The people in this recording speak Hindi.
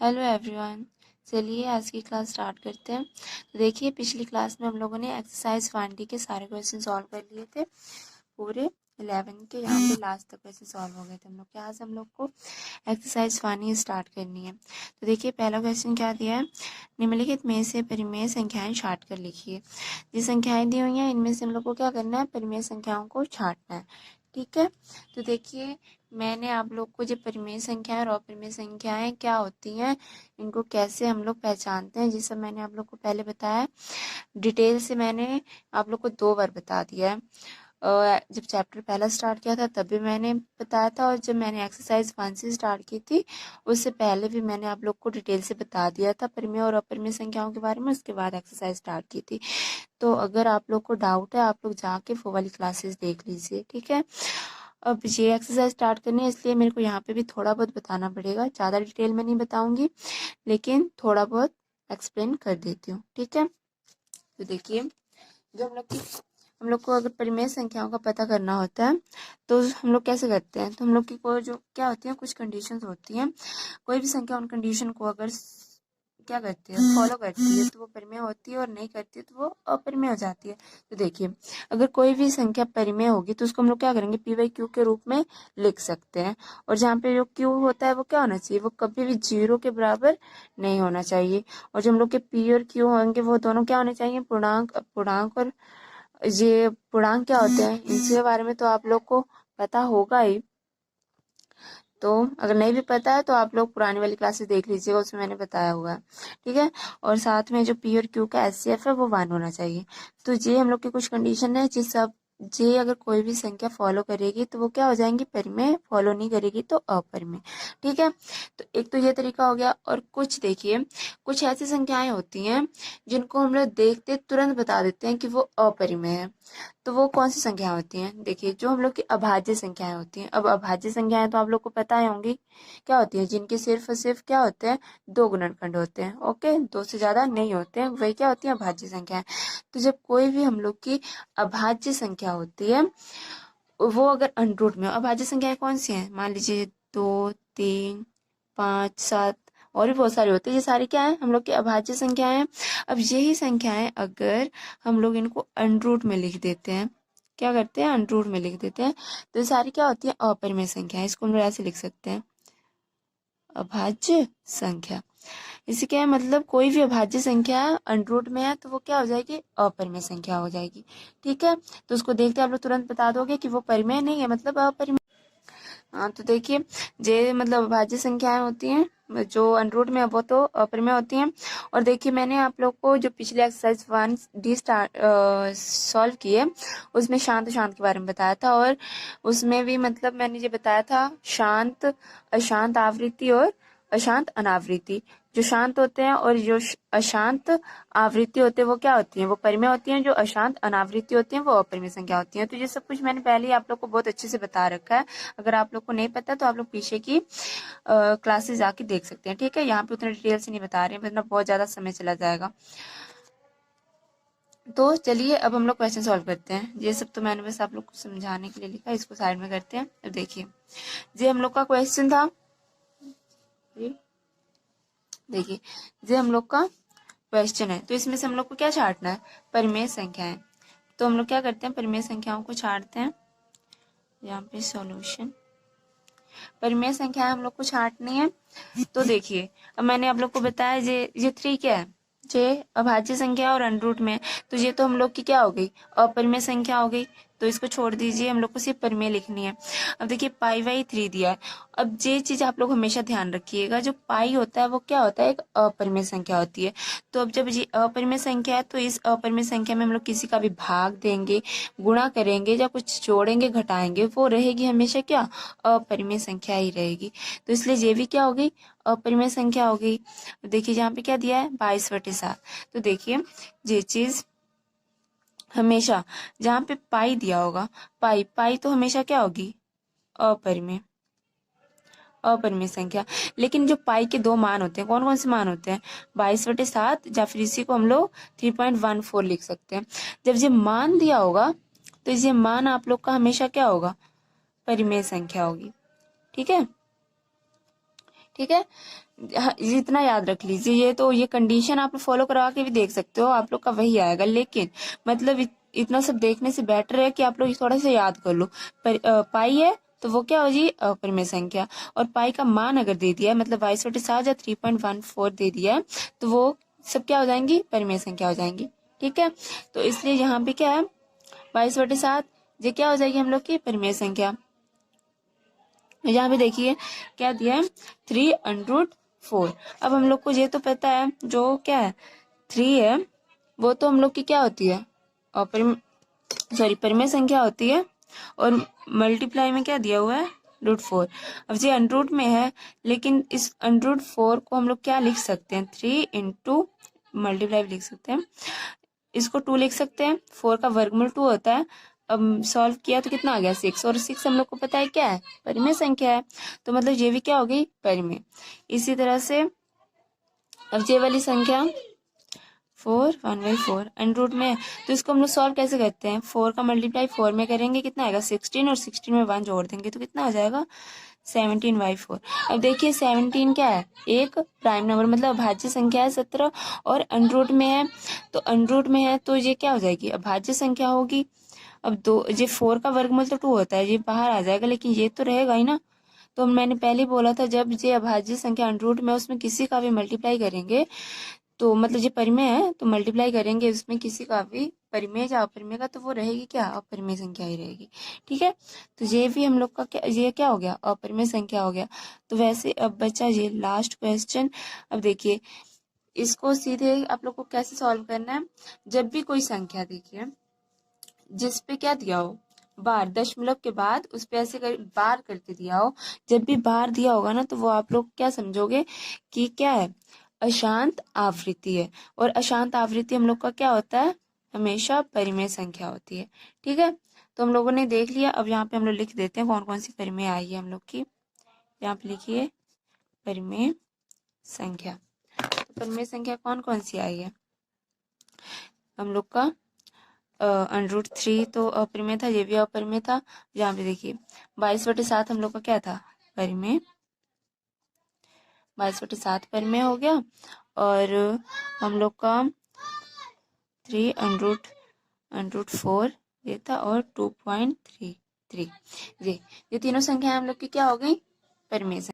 Hello everyone. चलिए आज की क्लास स्टार्ट करते हैं। तो देखिए पिछली क्लास में हम लोगों ने एक्सरसाइज 1D के सारे क्वेश्चन सॉल्व कर लिए थे। पूरे 11 के यहाँ पे लास्ट तक क्वेश्चन सॉल्व हो गए थे हम लोग के। आज हम लोग को एक्सरसाइज 1 ही स्टार्ट करनी है। तो देखिए पहला क्वेश्चन क्या दिया है, निम्नलिखित में से परिमेय संख्याएं छांट कर लिखिए। ये संख्याएं दी हुई हैं, इनमें से हम लोग को क्या करना है, परिमेय संख्याओं को छांटना है। ठीक है, तो देखिए मैंने आप लोग को जो परिमेय संख्याएं और अपरिमेय संख्याएं क्या होती हैं, इनको कैसे हम लोग पहचानते हैं, जिससे मैंने आप लोग को पहले बताया। डिटेल से मैंने आप लोग को 2 बार बता दिया है। जब चैप्टर पहला स्टार्ट किया था तब भी मैंने बताया था, और जब मैंने एक्सरसाइज 1 से स्टार्ट की थी उससे पहले भी मैंने आप लोग को डिटेल से बता दिया था परिमेय और अपरिमेय संख्याओं के बारे में। उसके बाद एक्सरसाइज स्टार्ट की थी। तो अगर आप लोग को डाउट है, आप लोग जाके वो वाली क्लासेस देख लीजिए। ठीक है, अब ये एक्सरसाइज स्टार्ट करनी है, इसलिए मेरे को यहाँ पे भी थोड़ा बहुत बताना पड़ेगा। ज़्यादा डिटेल में नहीं बताऊंगी, लेकिन थोड़ा बहुत एक्सप्लेन कर देती हूँ। ठीक है, तो देखिए जो हम लोग को अगर परिमेय संख्याओं का पता करना होता है तो हम लोग कैसे करते हैं। तो हम लोग की को जो क्या होती है, कुछ कंडीशंस होती हैं। कोई भी संख्या उन कंडीशन को अगर क्या करती है, फॉलो करती है, तो वो परिमेय होती है, और नहीं करती है तो वो अपरिमेय हो जाती है। तो देखिए अगर कोई भी संख्या परिमेय होगी तो उसको हम लोग क्या करेंगे, पी बाई क्यू के रूप में लिख सकते हैं। और जहाँ पे जो क्यू होता है वो क्या होना चाहिए, वो कभी भी 0 के बराबर नहीं होना चाहिए। और जो हम लोग के पी और क्यू होंगे वो दोनों क्या होने चाहिए, पूर्णांक। पूर्णांक और ये पूर्णांक क्या होते हैं, इनके बारे में तो आप लोग को पता होगा ही। तो अगर नहीं भी पता है तो आप लोग पुरानी वाली क्लासेस देख लीजिएगा, उसमें मैंने बताया हुआ है। ठीक है, और साथ में जो पी और क्यू का एचसीएफ है वो 1 होना चाहिए। तो ये हम लोग की कुछ कंडीशन है, जिस सब ये अगर कोई भी संख्या फॉलो करेगी तो वो क्या हो जाएंगी, परिमेय। फॉलो नहीं करेगी तो अपरिमेय। ठीक है, तो एक तो ये तरीका हो गया। और कुछ देखिए, कुछ ऐसी संख्याएं होती हैं जिनको हम लोग देखते तुरंत बता देते हैं कि वो अपरिमेय है। तो वो कौन सी संख्या होती हैं, देखिए जो हम लोग की अभाज्य संख्याएं होती हैं। अब अभाज्य संख्याएं तो आप लोग को पता ही होंगी क्या होती है, जिनके सिर्फ और सिर्फ क्या होते हैं, 2 गुणनखंड होते हैं। ओके, 2 से ज्यादा नहीं होते हैं, वही क्या होती है, अभाज्य संख्याएं। तो जब कोई भी हम लोग की अभाज्य संख्या होती है, वो अगर अनरूट में हो, अभाज्य संख्याएं कौन सी हैं, मान लीजिए 2, 3, 5, 7 और भी बहुत सारी होती है। ये सारी क्या है, हम लोग की अभाज्य संख्याएं हैं। अब यही संख्याएं अगर हम लोग इनको अनरूट में लिख देते हैं, क्या करते हैं, अनरूट में लिख देते हैं, तो ये सारी क्या होती है, अपरिमेय संख्या। इसको हम लोग ऐसे लिख सकते हैं, अभाज्य संख्या। इसे क्या है, मतलब कोई भी अभाज्य संख्या अनरूट में है तो वो क्या हो जाएगी, अपरिमेय संख्या हो जाएगी। ठीक है, तो उसको देखते आप लोग तुरंत बता दोगे कि वो परिमेय नहीं है, मतलब अपरिमेय। हाँ, तो देखिए जे मतलब अभाज्य संख्याएं होती हैं जो अनरूट में है, वो तो अपरिमेय होती हैं। और देखिए मैंने आप लोग को जो पिछले एक्सरसाइज 1D स्टार्ट सॉल्व किए, उसमें शांत शांत के बारे में बताया था। और उसमें भी मतलब मैंने ये बताया था, शांत, अशांत आवृत्ति और अशांत अनावृत्ति। जो शांत होते हैं और जो अशांत आवृत्ति होते हैं वो क्या होती हैं, वो परिमेय होती हैं। जो अशांत अनावृत्ति होती हैं वो अपरिमेय संख्या होती हैं। तो ये सब कुछ मैंने पहले ही आप लोग को बहुत अच्छे से बता रखा है। अगर आप लोग को नहीं पता तो आप लोग पीछे की क्लासेस जाके देख सकते हैं। ठीक है, यहाँ पे उतना डिटेल से नहीं बता रहे हैं, वरना बहुत ज्यादा समय चला जाएगा। तो चलिए अब हम लोग क्वेश्चन सॉल्व करते हैं। ये सब तो मैंने बस आप लोग को समझाने के लिए लिखा है, इसको साइड में करते हैं। अब देखिए ये हम लोग का क्वेश्चन था, देखिए ये हम लोग का क्वेश्चन है। तो इसमें से हम लोग को क्या छांटना है, परिमेय संख्याएं। तो हम लोग क्या करते हैं, परिमेय संख्याओं को छांटते हैं। यहाँ पे सॉल्यूशन, परिमेय संख्याएं हम लोग को छांटनी है। तो देखिए अब मैंने आप लोग को बताया ये 3 क्या है, ये अभाज्य संख्या और अनरूट में। तो ये तो हम लोग की क्या हो गई, अपरिमेय संख्या हो गई। तो इसको छोड़ दीजिए, हम लोग को सिर्फ परिमेय लिखनी है। अब देखिए पाई बाई 3 दिया है। अब ये चीज आप लोग हमेशा ध्यान रखिएगा, जो पाई होता है वो क्या होता है, एक अपरिमेय संख्या होती है। तो अब जब ये अपरिमेय संख्या है तो इस अपरिमेय संख्या में हम लोग किसी का भी भाग देंगे, गुणा करेंगे या कुछ जोड़ेंगे घटाएंगे, वो रहेगी हमेशा क्या, अपरिमेय संख्या ही रहेगी। तो इसलिए ये भी क्या हो गई, अपरिमेय संख्या हो गई। देखिए यहाँ पे क्या दिया है, 22/7। तो देखिए ये चीज हमेशा जहाँ पे पाई दिया होगा, पाई पाई तो हमेशा क्या होगी, अपरिमेय, अपरिमेय संख्या। लेकिन जो पाई के 2 मान होते हैं, कौन कौन से मान होते हैं, 22/7, या फिर इसी को हम लोग 3.14 लिख सकते हैं। जब ये मान दिया होगा तो ये मान आप लोग का हमेशा क्या होगा, परिमेय संख्या होगी। ठीक है, ठीक है, इतना याद रख लीजिए। ये तो ये कंडीशन आप लोग फॉलो करवा के भी देख सकते हो, आप लोग का वही आएगा। लेकिन मतलब इतना सब देखने से बेटर है कि आप लोग थोड़ा सा याद कर लो। पाई है तो वो क्या हो जी, अपरिमेय संख्या। और पाई का मान अगर दे दिया है, मतलब 22/7 या 3.14 दे दिया है, तो वो सब क्या हो जाएंगी, परिमेय संख्या हो जाएंगी। ठीक है, तो इसलिए यहाँ पे क्या है, 22/7 ये क्या हो जाएगी हम लोग की परिमेय संख्या। यहाँ पे देखिए क्या दिया है, 3√4। अब हम लोग को ये तो पता है, जो क्या है 3 है वो तो हम लोग की क्या होती है, और परिमेय संख्या होती है। और मल्टीप्लाई में क्या दिया हुआ है, √4। अब ये अनरूट में है, लेकिन इस √4 को हम लोग क्या लिख सकते हैं, 3 इंटू मल्टीप्लाई लिख सकते हैं, इसको 2 लिख सकते हैं। 4 का वर्गमूल 2 होता है। अब सॉल्व किया तो कितना आ गया, 6। और 6 हम लोग को पता है क्या है, परिमेय संख्या है। तो मतलब ये भी क्या हो गई, परिमेय। इसी तरह से अब ये वाली संख्या 4 1/4 √, में है, तो इसको हम लोग सॉल्व कैसे करते हैं, 4 का मल्टीप्लाई 4 में करेंगे, कितना आएगा 16, और 16 में 1 जोड़ देंगे तो कितना आ जाएगा 17/4। अब देखिए 17 क्या है, एक प्राइम नंबर, मतलब अभाज्य संख्या है 17, और √, में है। तो √, में है तो ये क्या हो जाएगी, अभाज्य संख्या होगी। अब दो, ये 4 का वर्गमूल तो 2 होता है, ये बाहर आ जाएगा, लेकिन ये तो रहेगा ही ना। तो मैंने पहले बोला था, जब ये अभाज्य संख्या √, में उसमें किसी का भी मल्टीप्लाई करेंगे, तो मतलब ये परिमेय है तो मल्टीप्लाई करेंगे उसमें किसी का भी, परिमेय या अपरिमेय का, तो वो रहेगी क्या, अपरिमेय संख्या ही रहेगी। ठीक है, तो ये भी हम लोग का क्या, ये क्या हो गया, अपरिमेय संख्या हो गया। तो वैसे अब बचा ये लास्ट क्वेश्चन। अब देखिए इसको सीधे आप लोग को कैसे सॉल्व करना है, जब भी कोई संख्या देखिए जिसपे क्या दिया हो, बार, दशमलव के बाद उस पे ऐसे बार करके दिया हो, जब भी बार दिया होगा ना, तो वो आप लोग क्या समझोगे कि क्या है, अशांत आवृत्ति है। और अशांत आवृत्ति हम लोग का क्या होता है, हमेशा परिमेय संख्या होती है। ठीक है, तो हम लोगों ने देख लिया। अब यहाँ पे हम लोग लिख देते हैं कौन कौन सी परिमेय आई है हम लोग की। यहाँ पे लिखिए परिमेय संख्या। तो परिमेय संख्या कौन कौन सी आई है हम लोग का, √3 तो अपरिमेय था, ये भी अपरिमेय था। यहाँ पे देखिए 22/7 हम लोग का क्या था, परिमेय, 22/7 परिमेय हो गया। और हम लोग का 3 √4 ये था, और 2.33 ये तीनों संख्याएं हम लोग की क्या हो गई, परिमेय।